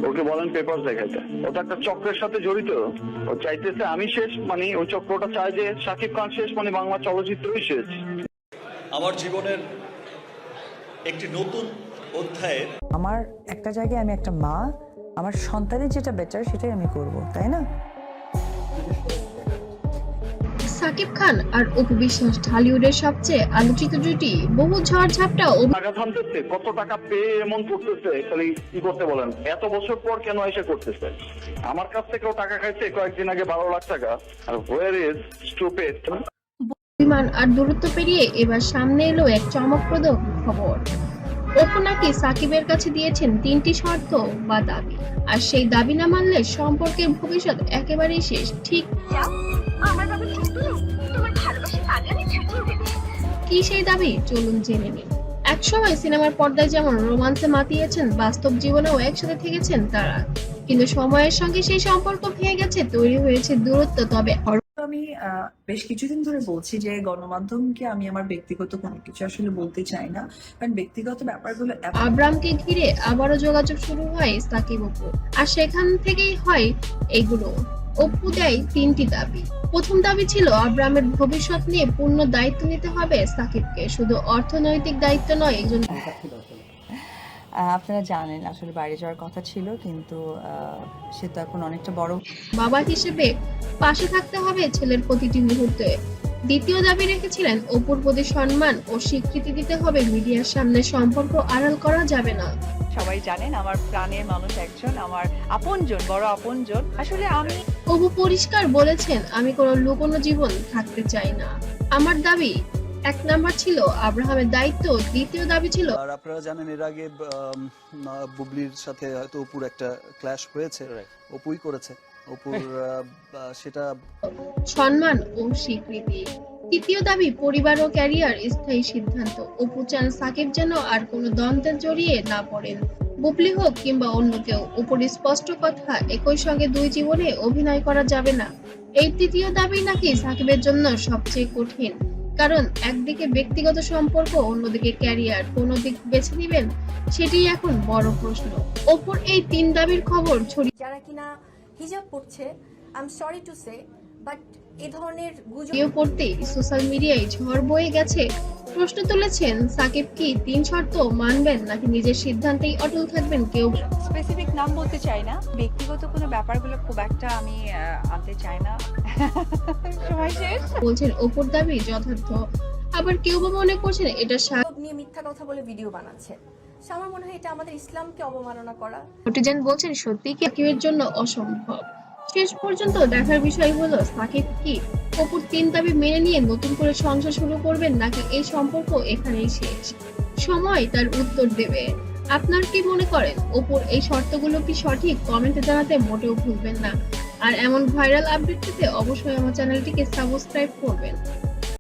ওকে বলেন পেপার দেখাইতে। ওটা একটা চক্রের সাথে জড়িত। ও চাইতেছে আমি শেষ, মানে ওই চক্রটা চায় যে শাকিব খান শেষ, মানে বাংলা চলচ্চিত্রই শেষ। আমার জীবনের একটি নতুন অধ্যায়ে আমার একটা জায়গায় আমি একটা মা, আমার সন্তানের যেটা বেটার সেটাই আমি করব, তাই না? সাকিব খান আর অপু বিশ্বাস ঢালিউডের সবচেয়ে আলোচিত জুটি। বহু ঝড়-ঝাপটা টাকা থামতেছে, কত টাকা পেয়ে এমন করতেছে, খালি কি করতে বলেন? এত বছর পর কেন এসে করতেছে? আমার কাছ থেকেও টাকা খাইছে কয়েকদিন আগে 12 লাখ টাকা। আর হোয়ার ইজ স্টুপিড? বিমান আর দূরত্ব পেরিয়ে এবার সামনে এলো এক চমকপ্রদ খবর। অপু নাকি সাকিবের কাছে দিয়েছেন 3টি শর্ত বা দাবি, আর সেই দাবি না মানলে সম্পর্কের ভবিষ্যৎ একেবারেই শেষ। ঠিক কি সেই দাবি, চলুন জেনে নিন। একসময় সিনেমার পর্দায় যেমন রোমান্সে মাতিয়েছেন, বাস্তব জীবনেও একসাথে থেকেছেন তারা, কিন্তু সময়ের সঙ্গে সেই সম্পর্ক ভেঙে গেছে, তৈরি হয়েছে দূরত্ব। তবে আমি বেশ কিছুদিন ধরে বলছি যে গণমাধ্যমকে আমি আমার ব্যক্তিগত কোনো কিছু আসলে বলতে চাই না, কারণ ব্যক্তিগত ব্যাপারগুলো আব্রামকে ঘিরে আবারও যোগাযোগ শুরু হয় সাকিব অপু, আর সেখান থেকেই হয় এগুলো। অপু দেয় 3টি দাবি। প্রথম দাবি ছিল আব্রামের ভবিষ্যৎ নিয়ে পূর্ণ দায়িত্ব নিতে হবে সাকিবকে, শুধু অর্থনৈতিক দায়িত্ব নয়। একজন আপনারা জানেন আসলে বাইরে যাওয়ার কথা ছিল, কিন্তু সে তো এখন অনেকটা বড়। বাবা হিসেবে পাশে থাকতে হবে ছেলের প্রতিটি মুহূর্তে। দ্বিতীয় দাবি রেখেছিলেন অপুর প্রতি সম্মান ও স্বীকৃতি দিতে হবে, মিডিয়ার সামনে সম্পর্ক আড়াল করা যাবে না। সবাই জানেন আমার প্রাণের মানুষ একজন, আমার আপনজন, বড় আপনজন। আসলে আমি অপু পরিষ্কার বলেছেন, আমি কোনো লুকোনো জীবন থাকতে চাই না। আমার দাবি 1 নাম্বার ছিল আব্রাহামের দায়িত্ব, দ্বিতীয় দাবি ছিল আর আপনারা জানেন এর আগে বুবলির সাথে হয়তো অপুর একটা ক্ল্যাশ হয়েছে, অপুই করেছে অপুর সেটা সম্মান ও স্বীকৃতি। তৃতীয় দাবি পরিবার ও ক্যারিয়ার স্থায়ী সিদ্ধান্ত। অপু চান সাকিব যেন আর কোনো দ্বন্দ্বে জড়িয়ে না পড়েন, বুবলি হোক কিংবা অন্য কেউ। অপুর স্পষ্ট কথা, একই সঙ্গে 2 জীবনে অভিনয় করা যাবে না। এই তৃতীয় দাবি নাকি সাকিবের জন্য সবচেয়ে কঠিন, কারণ একদিকে ব্যক্তিগত সম্পর্ক, অন্যদিকে ক্যারিয়ার। কোন দিক বেছে নেবেন সেটি এখন বড় প্রশ্ন। অপুর এই 3 দাবির খবর ছড়িয়ে যারা কিনা হিজাব পড়ছে, I am sorry to say, but এই ধরনের গুজব পড়তে সোশ্যাল মিডিয়ায় ঝড় বয়ে গেছে। প্রশ্ন তুলেছেন, সাকিব কি 3 শর্ত মানবেন নাকি নিজের সিদ্ধান্তেই অটল থাকবেন? কেউ স্পেসিফিক নাম বলতে চাই না, ব্যক্তিগত কোনো ব্যাপারগুলো খুব একটা আমি আনতে চাই না। সময় শেষ। বলছেন অপুর দাবি যথার্থ, আবার কেউ বা মনে করছেন এটা নিয়ে মিথ্যা কথা বলে ভিডিও বানাচ্ছে। So, আমার মনে হয় এটা আমাদের ইসলামকে অবমাননা করা। নেটিজেন বলছেন সত্যি কি সাকিবের জন্য অসম্ভব। শেষ পর্যন্ত দেখার বিষয় হলো সাকিব কি অপুর 3 দাবি মেনে নিয়ে নতুন করে সংসার শুরু করবেন, নাকি এই সম্পর্ক এখানেই শেষ। সময় তার উত্তর দেবে। আপনার কি মনে করেন অপুর এই শর্তগুলো কি সঠিক? কমেন্টে জানাতে মোটেও ভুলবেন না। আর এমন ভাইরাল আপডেট পেতে অবশ্যই আমার চ্যানেলটিকে সাবস্ক্রাইব করবেন।